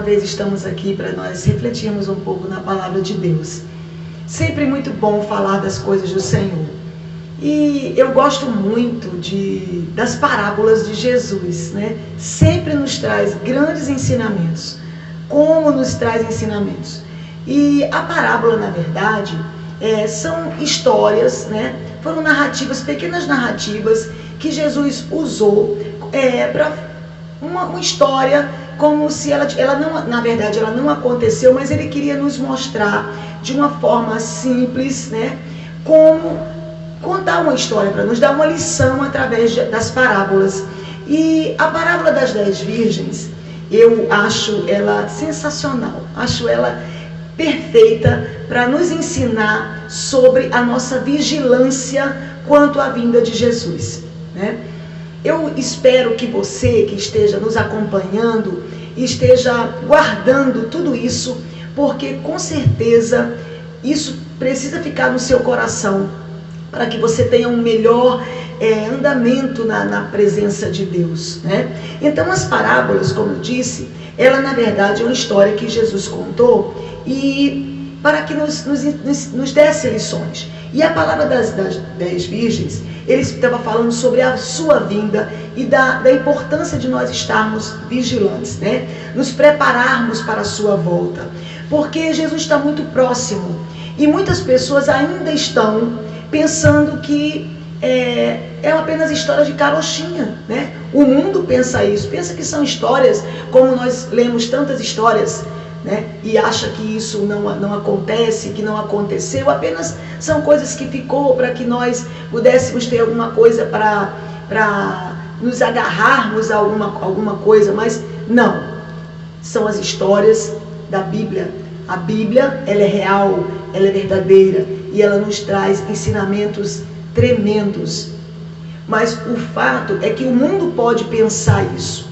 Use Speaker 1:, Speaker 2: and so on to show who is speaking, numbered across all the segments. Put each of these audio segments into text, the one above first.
Speaker 1: uma vez estamos aqui para nós refletirmos um pouco na palavra de Deus. Sempre muito bom falar das coisas do Senhor. E eu gosto muito das parábolas de Jesus, né? Sempre nos traz grandes ensinamentos. Como nos traz ensinamentos? E a parábola, na verdade, são histórias, né? Foram narrativas, pequenas narrativas que Jesus usou para uma história, como se ela não, na verdade, ela não aconteceu, mas ele queria nos mostrar de uma forma simples, né? Como contar uma história, para nos dar uma lição através das parábolas. E a parábola das 10 virgens, eu acho ela sensacional, acho ela perfeita para nos ensinar sobre a nossa vigilância quanto à vinda de Jesus, né? Eu espero que você que esteja nos acompanhando esteja guardando tudo isso, porque com certeza isso precisa ficar no seu coração, para que você tenha um melhor andamento na presença de Deus, né? Então as parábolas, como eu disse, ela na verdade é uma história que Jesus contou e para que nos desse lições. E a palavra das 10 virgens, ele estava falando sobre a sua vinda e da importância de nós estarmos vigilantes, né? Nos prepararmos para a sua volta, porque Jesus está muito próximo e muitas pessoas ainda estão pensando que é apenas história de carochinha, né? O mundo pensa isso, pensa que são histórias, como nós lemos tantas histórias, né? E acha que isso não acontece, que não aconteceu, apenas são coisas que ficou para que nós pudéssemos ter alguma coisa para nos agarrarmos a alguma coisa, mas não, são as histórias da Bíblia. A Bíblia, ela é real, ela é verdadeira e ela nos traz ensinamentos tremendos. Mas o fato é que o mundo pode pensar isso,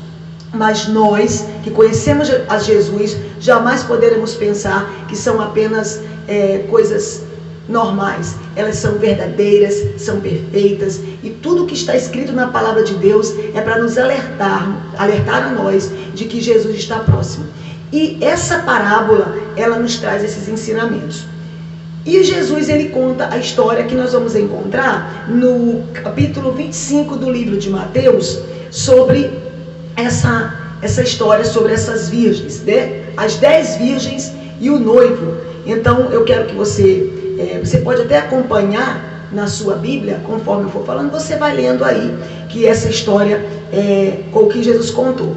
Speaker 1: mas nós que conhecemos a Jesus jamais poderemos pensar que são apenas coisas normais. Elas são verdadeiras, são perfeitas, e tudo que está escrito na palavra de Deus é para nos alertar a nós de que Jesus está próximo. E essa parábola, ela nos traz esses ensinamentos. E Jesus, ele conta a história que nós vamos encontrar no capítulo 25 do livro de Mateus, sobre essa história, sobre essas virgens, né? As 10 virgens e o noivo. Então eu quero que você pode até acompanhar na sua Bíblia, conforme eu for falando, você vai lendo aí que essa história com o que Jesus contou.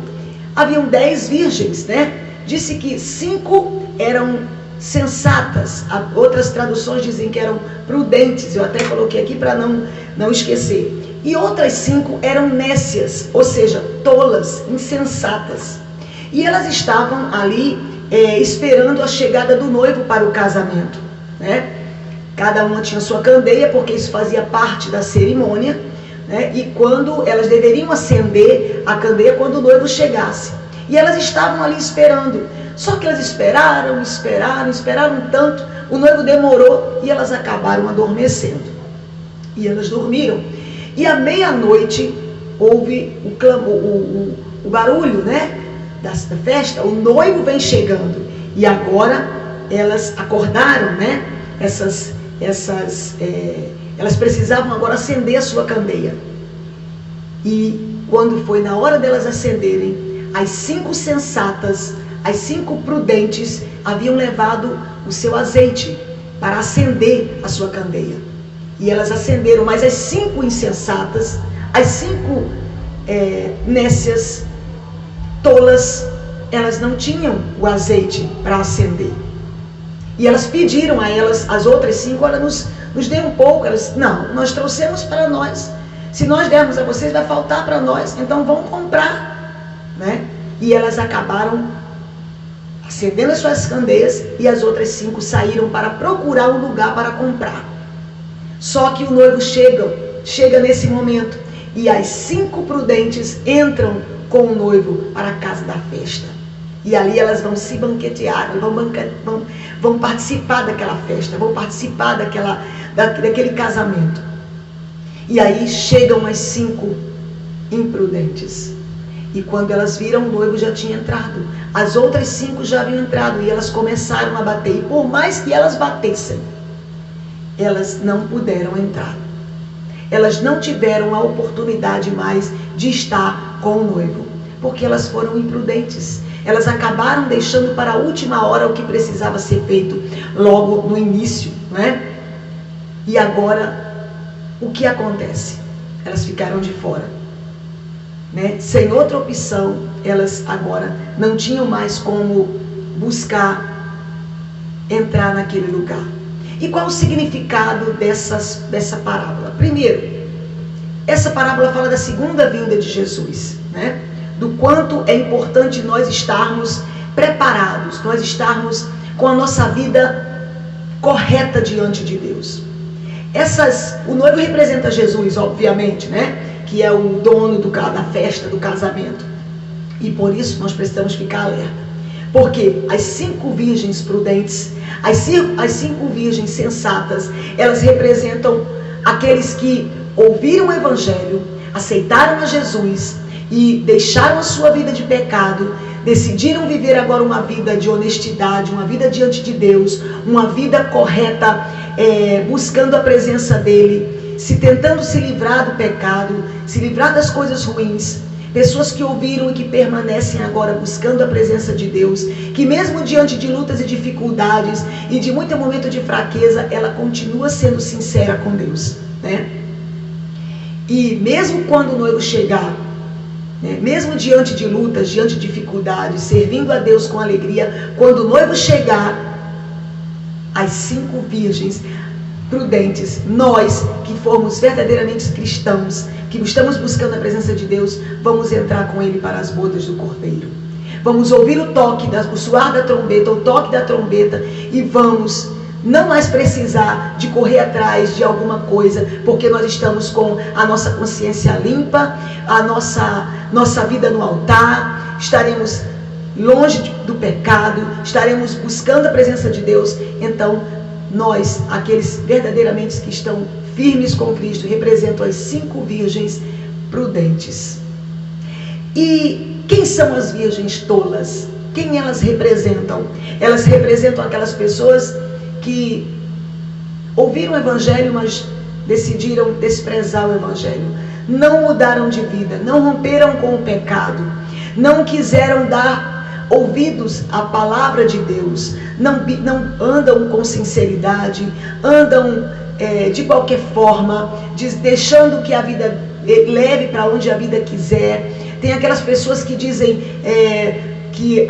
Speaker 1: Haviam 10 virgens, né? Disse que 5 eram sensatas, outras traduções dizem que eram prudentes, eu até coloquei aqui para não esquecer. E outras 5 eram nécias, ou seja, tolas, insensatas. E elas estavam ali esperando a chegada do noivo para o casamento, né? Cada uma tinha sua candeia, porque isso fazia parte da cerimônia, né? E quando elas deveriam acender a candeia quando o noivo chegasse. E elas estavam ali esperando. Só que elas esperaram tanto, o noivo demorou e elas acabaram adormecendo. E elas dormiram. E à meia-noite houve o clamor, o barulho, né, da festa. O noivo vem chegando. E agora elas acordaram, né? Elas precisavam agora acender a sua candeia. E quando foi na hora delas acenderem, as 5 sensatas, as 5 prudentes haviam levado o seu azeite para acender a sua candeia. E elas acenderam, mas as 5 insensatas, as 5 nécias, tolas, elas não tinham o azeite para acender. E elas pediram a elas, as outras 5, olha, nos dê um pouco. Elas, não, nós trouxemos para nós. Se nós dermos a vocês, vai faltar para nós. Então vão comprar, né? E elas acabaram acendendo as suas candeias e as outras 5 saíram para procurar um lugar para comprar. Só que o noivo chega nesse momento e as 5 prudentes entram com o noivo para a casa da festa. E ali elas vão se banquetear, vão participar daquela festa, vão participar daquele casamento. E aí chegam as 5 imprudentes. E quando elas viram, o noivo já tinha entrado. As outras 5 já haviam entrado e elas começaram a bater. E por mais que elas batessem, elas não puderam entrar. Elas não tiveram a oportunidade mais de estar com o noivo, porque elas foram imprudentes. Elas acabaram deixando para a última hora o que precisava ser feito logo no início, né? E agora, o que acontece? Elas ficaram de fora, né? Sem outra opção, elas agora não tinham mais como buscar entrar naquele lugar. E qual o significado dessa parábola? Primeiro, essa parábola fala da segunda vinda de Jesus, né? Do quanto é importante nós estarmos preparados, nós estarmos com a nossa vida correta diante de Deus. O noivo representa Jesus, obviamente, né? Que é o dono da festa, do casamento. E por isso nós precisamos ficar alerta. Porque as 5 virgens prudentes, as 5 virgens sensatas, elas representam aqueles que ouviram o Evangelho, aceitaram a Jesus e deixaram a sua vida de pecado, decidiram viver agora uma vida de honestidade, uma vida diante de Deus, uma vida correta, buscando a presença dEle, tentando se livrar do pecado, se livrar das coisas ruins. Pessoas que ouviram e que permanecem agora buscando a presença de Deus, que mesmo diante de lutas e dificuldades e de muito momento de fraqueza, ela continua sendo sincera com Deus, né? E mesmo quando o noivo chegar, né, mesmo diante de lutas, diante de dificuldades, servindo a Deus com alegria, quando o noivo chegar, as 5 virgens prudentes, nós que formos verdadeiramente cristãos, que estamos buscando a presença de Deus, vamos entrar com Ele para as bodas do Cordeiro. Vamos ouvir o soar da trombeta, o toque da trombeta, e vamos não mais precisar de correr atrás de alguma coisa, porque nós estamos com a nossa consciência limpa, a nossa vida no altar, estaremos longe do pecado, estaremos buscando a presença de Deus. Então, nós, aqueles verdadeiramente que estão firmes com Cristo, representam as 5 virgens prudentes. E quem são as virgens tolas? Quem elas representam? Elas representam aquelas pessoas que ouviram o Evangelho, mas decidiram desprezar o Evangelho. Não mudaram de vida, não romperam com o pecado, não quiseram dar ouvidos à palavra de Deus, não andam com sinceridade, andam de qualquer forma, deixando que a vida leve para onde a vida quiser. Tem aquelas pessoas que dizem que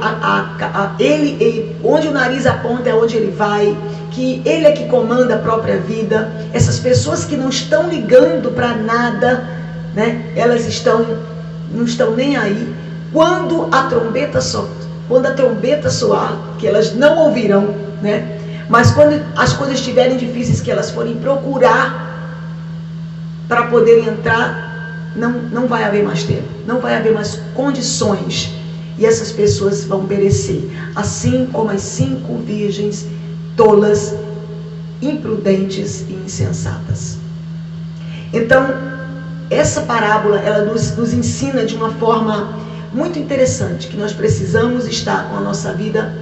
Speaker 1: ele, onde o nariz aponta é onde ele vai, que ele é que comanda a própria vida. Essas pessoas que não estão ligando para nada, né? Elas não estão nem aí. Quando a trombeta soar, que elas não ouvirão, né? Mas quando as coisas estiverem difíceis, que elas forem procurar para poderem entrar, não vai haver mais tempo, não vai haver mais condições, e essas pessoas vão perecer, assim como as 5 virgens tolas, imprudentes e insensatas. Então, essa parábola, ela nos ensina de uma forma muito interessante, que nós precisamos estar com a nossa vida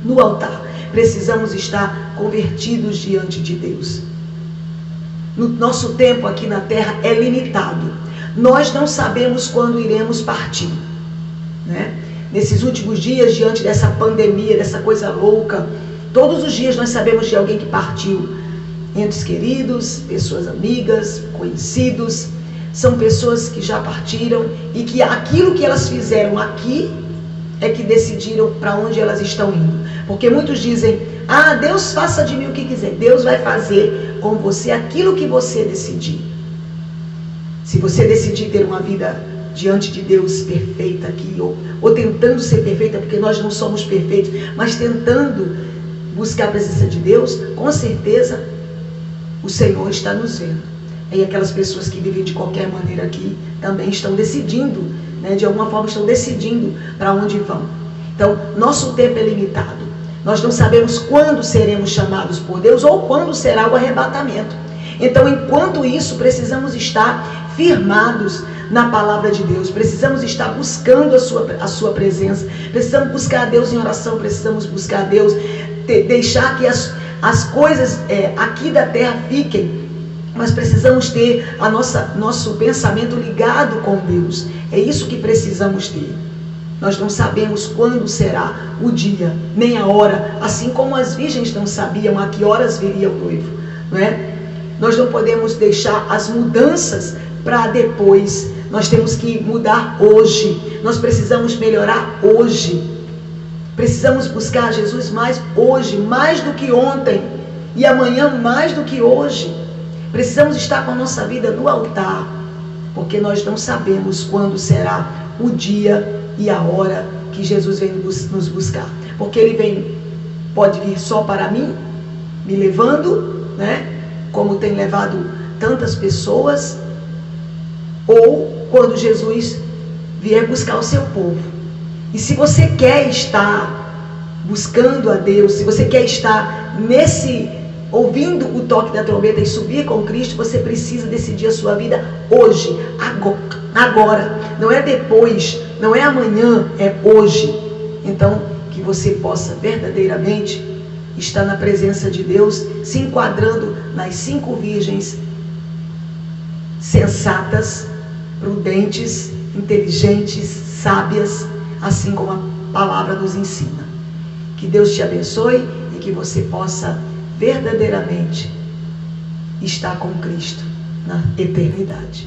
Speaker 1: no altar, precisamos estar convertidos diante de Deus. No nosso tempo aqui na terra é limitado, nós não sabemos quando iremos partir, né? Nesses últimos dias, diante dessa pandemia, dessa coisa louca, todos os dias nós sabemos de alguém que partiu, entes queridos, pessoas amigas, conhecidos. São pessoas que já partiram e que aquilo que elas fizeram aqui é que decidiram para onde elas estão indo. Porque muitos dizem, Deus faça de mim o que quiser. Deus vai fazer com você aquilo que você decidir. Se você decidir ter uma vida diante de Deus perfeita aqui, ou tentando ser perfeita, porque nós não somos perfeitos, mas tentando buscar a presença de Deus, com certeza o Senhor está nos vendo. E aquelas pessoas que vivem de qualquer maneira aqui também estão decidindo, né, de alguma forma estão decidindo para onde vão. Então, nosso tempo é limitado. Nós não sabemos quando seremos chamados por Deus ou quando será o arrebatamento. Então, enquanto isso, precisamos estar firmados na palavra de Deus, precisamos estar buscando a sua presença, precisamos buscar a Deus em oração, precisamos buscar a Deus, deixar que as coisas aqui da terra fiquem, mas precisamos ter nosso pensamento ligado com Deus. É isso que precisamos ter. Nós não sabemos quando será o dia, nem a hora, assim como as virgens não sabiam a que horas viria o noivo, não é? Nós não podemos deixar as mudanças para depois. Nós temos que mudar hoje. Nós precisamos melhorar hoje. Precisamos buscar Jesus mais hoje, mais do que ontem, e amanhã mais do que hoje. Precisamos estar com a nossa vida no altar, porque nós não sabemos quando será o dia e a hora que Jesus vem nos buscar. Porque Ele pode vir só para mim, me levando, né? Como tem levado tantas pessoas, ou quando Jesus vier buscar o seu povo. E se você quer estar buscando a Deus, se você quer estar ouvindo o toque da trombeta e subir com Cristo, você precisa decidir a sua vida hoje, agora. Não é depois, não é amanhã, é hoje. Então, que você possa verdadeiramente estar na presença de Deus, se enquadrando nas 5 virgens sensatas, prudentes, inteligentes, sábias, assim como a palavra nos ensina. Que Deus te abençoe e que você possa verdadeiramente estar com Cristo na eternidade.